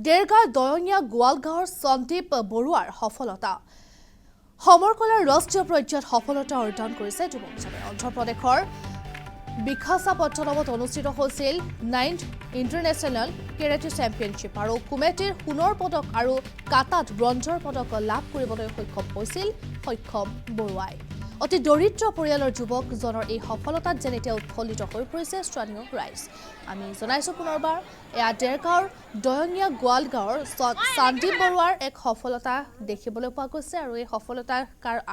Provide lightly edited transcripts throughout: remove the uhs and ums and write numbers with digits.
দেৰগাঁও দয়ঙীয়া গোৱালগাঁৱৰ সন্দীপ বৰুৱাৰ সফলতা সমৰকলাৰ ৰাষ্ট্ৰীয় পৰ্যায়ত সফলতা অৰ্জন কৰিছে যুৱকজনে। অন্ধ্ৰপ্ৰদেশৰ বিশাখাপট্টনমত অনুষ্ঠিত হৈছিল 9th ইণ্টাৰনেশ্যনেল কেৰাটে চেম্পিয়নশ্বিপ আৰু কুমেটিৰ সোণৰ পদক আৰু কাটাত ব্ৰঞ্জৰ পদক লাভ কৰিবলৈ সক্ষম হৈছিল বৰুৱাই। অতি দৰিদ্ৰ পৰিয়ালৰ যুৱকজনৰ এই সফলতাত যেন এতিয়া উৎফুল্লিত হৈ পৰিছে স্থানীয় ৰাইজ। আমি জনাইছো পুনৰবাৰ এয়া দেৰগাঁৱৰ দয়ঙীয়া গোৱালগাঁৱৰ সন্দীপ বৰুৱাৰ এক সফলতা দেখিবলৈ পোৱা গৈছে আৰু এই সফলতাৰ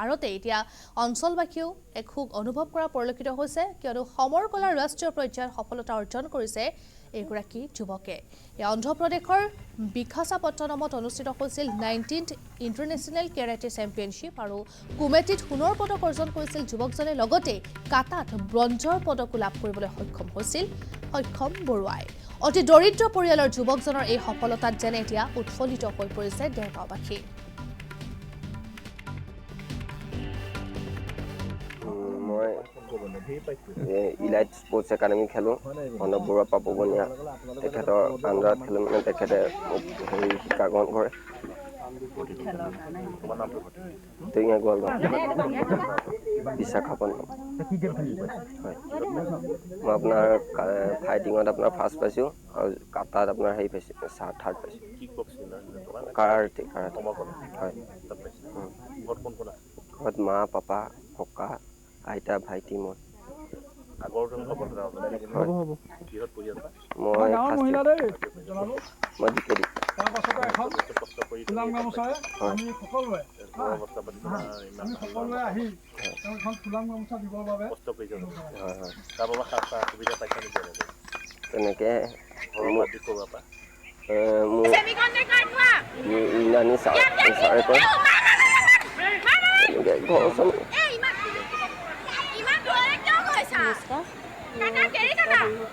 আঁৰতে এতিয়া অঞ্চলবাসীয়েও এক সুখ অনুভৱ কৰা পৰিলক্ষিত হৈছে, কিয়নো সমৰকলাৰ ৰাষ্ট্ৰীয় পৰ্যায়ত সফলতা অৰ্জন কৰিছে এগৰাকী যুৱকে। এই অন্ধ্ৰপ্ৰদেশৰ বিশাখাপট্টনমত অনুষ্ঠিত হৈছিল 19th ইণ্টাৰনেশ্যনেল কেৰাটে চেম্পিয়নশ্বিপ আৰু কুমেটিত সোণৰ পদক অৰ্জন কৰিছিল যুৱকজনে, লগতে কাটাত ব্ৰঞ্জৰ পদকো লাভ কৰিবলৈ সক্ষম হৈছিল বৰুৱাই। অতি দৰিদ্ৰ পৰিয়ালৰ যুৱকজনৰ এই সফলতাত যেন এতিয়া উৎফুল্লিত হৈ পৰিছে দেৰগাঁওবাসী। মই ইলাইট স্পৰ্টছ একাডেমি খেলোঁ। প্ৰণৱ বৰুৱা পাপবনীয়া তেখেতৰ আণ্ডাৰত খেলোঁ, মানে তেখেতে মোক শিক্ষা গ্ৰহণ কৰে। দয়ঙীয়া গোৱালগাঁও বিশাখাপট্টনম। হয়, মই আপোনাৰ ফাইটিঙত আপোনাৰ ফাৰ্ষ্ট পাইছোঁ আৰু কাটাত আপোনাৰ হেৰি পাইছোঁ, থাৰ্ড পাইছোঁ। কাৰাটে হয়। ঘৰত মা, পাপা, ককা, আইতা, ভাইটি, মই। মই ডিকেডি। তেনেকে ইনানী ছাৰে কয় তেনেকে ঘৰ নমস্কাৰ,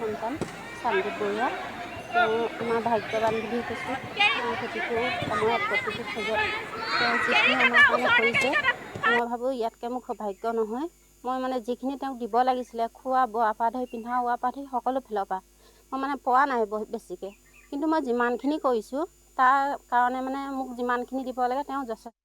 সন্তান সন্দীপ বৰুৱা। তেওঁ আমাৰ ভাগ্যৱান বুলি কৈছোঁ। তেওঁ প্ৰতিটো সময়ত প্ৰতিটো খোজত তেওঁ যিখিনি আমাৰ কাৰণে কৰিছে, মই ভাবোঁ ইয়াতকৈ মোৰ সৌভাগ্য নহয়। মই মানে যিখিনি তেওঁক দিব লাগিছিলে, খোৱা বোৱা পা ধৰি পিন্ধা ওৱা পা ধৰি সকলো ফালৰ পৰা মই মানে পোৱা নাই বেছিকৈ, কিন্তু মই যিমানখিনি কৰিছোঁ তাৰ কাৰণে মানে মোক যিমানখিনি দিব লাগে তেওঁ যথেষ্ট।